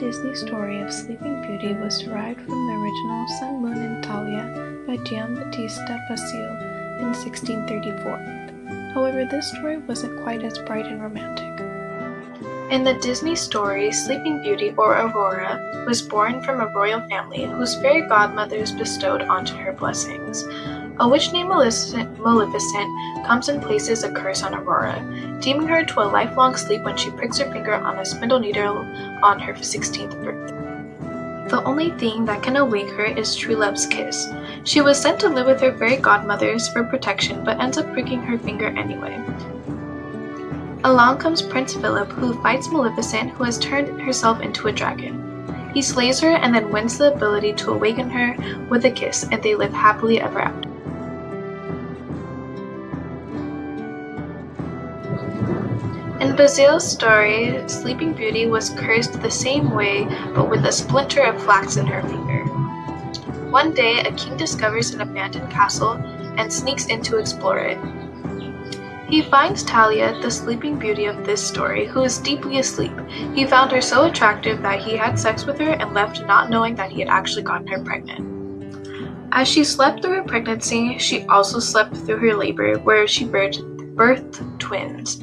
Disney story of Sleeping Beauty was derived from the original Sun, Moon, and Talia by Giambattista Basile in 1634. However, this story wasn't quite as bright and romantic. In the Disney story, Sleeping Beauty, or Aurora, was born from a royal family whose fairy godmothers bestowed onto her blessings. A witch named Maleficent comes and places a curse on Aurora, deeming her to a lifelong sleep when she pricks her finger on a spindle needle on her 16th birthday. The only thing that can awake her is true love's kiss. She was sent to live with her fairy godmothers for protection, but ends up pricking her finger anyway. Along comes Prince Philip, who fights Maleficent, who has turned herself into a dragon. He slays her and then wins the ability to awaken her with a kiss, and they live happily ever after. In Basile's story, Sleeping Beauty was cursed the same way, but with a splinter of flax in her finger. One day, a king discovers an abandoned castle and sneaks in to explore it. He finds Talia, the Sleeping Beauty of this story, who is deeply asleep. He found her so attractive that he had sex with her and left not knowing that he had actually gotten her pregnant. As she slept through her pregnancy, she also slept through her labor, where she birthed twins.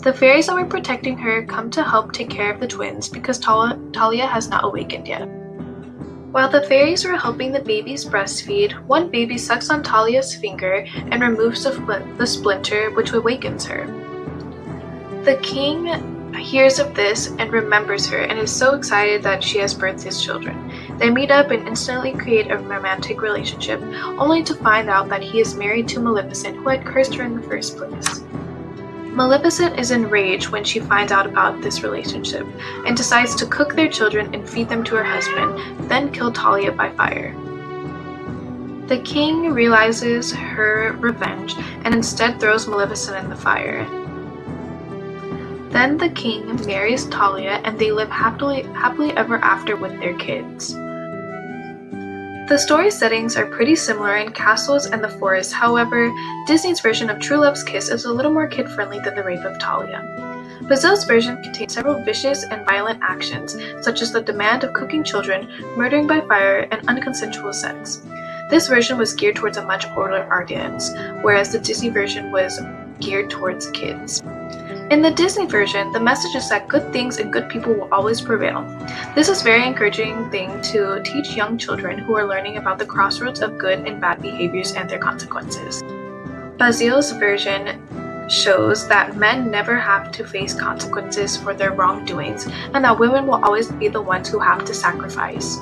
The fairies that were protecting her come to help take care of the twins because Talia has not awakened yet. While the fairies were helping the babies breastfeed, one baby sucks on Talia's finger and removes the splinter, which awakens her. The king hears of this and remembers her and is so excited that she has birthed his children. They meet up and instantly create a romantic relationship, only to find out that he is married to Maleficent, who had cursed her in the first place. Maleficent is enraged when she finds out about this relationship and decides to cook their children and feed them to her husband, then kill Talia by fire. The king realizes her revenge and instead throws Maleficent in the fire. Then the king marries Talia and they live happily ever after with their kids. The story settings are pretty similar in castles and the forest, however, Disney's version of True Love's Kiss is a little more kid-friendly than The Rape of Talia. Basile's version contains several vicious and violent actions, such as the demand of cooking children, murdering by fire, and unconsensual sex. This version was geared towards a much older audience, whereas the Disney version was geared towards kids. In the Disney version, the message is that good things and good people will always prevail. This is a very encouraging thing to teach young children who are learning about the crossroads of good and bad behaviors and their consequences. Basile's version shows that men never have to face consequences for their wrongdoings and that women will always be the ones who have to sacrifice.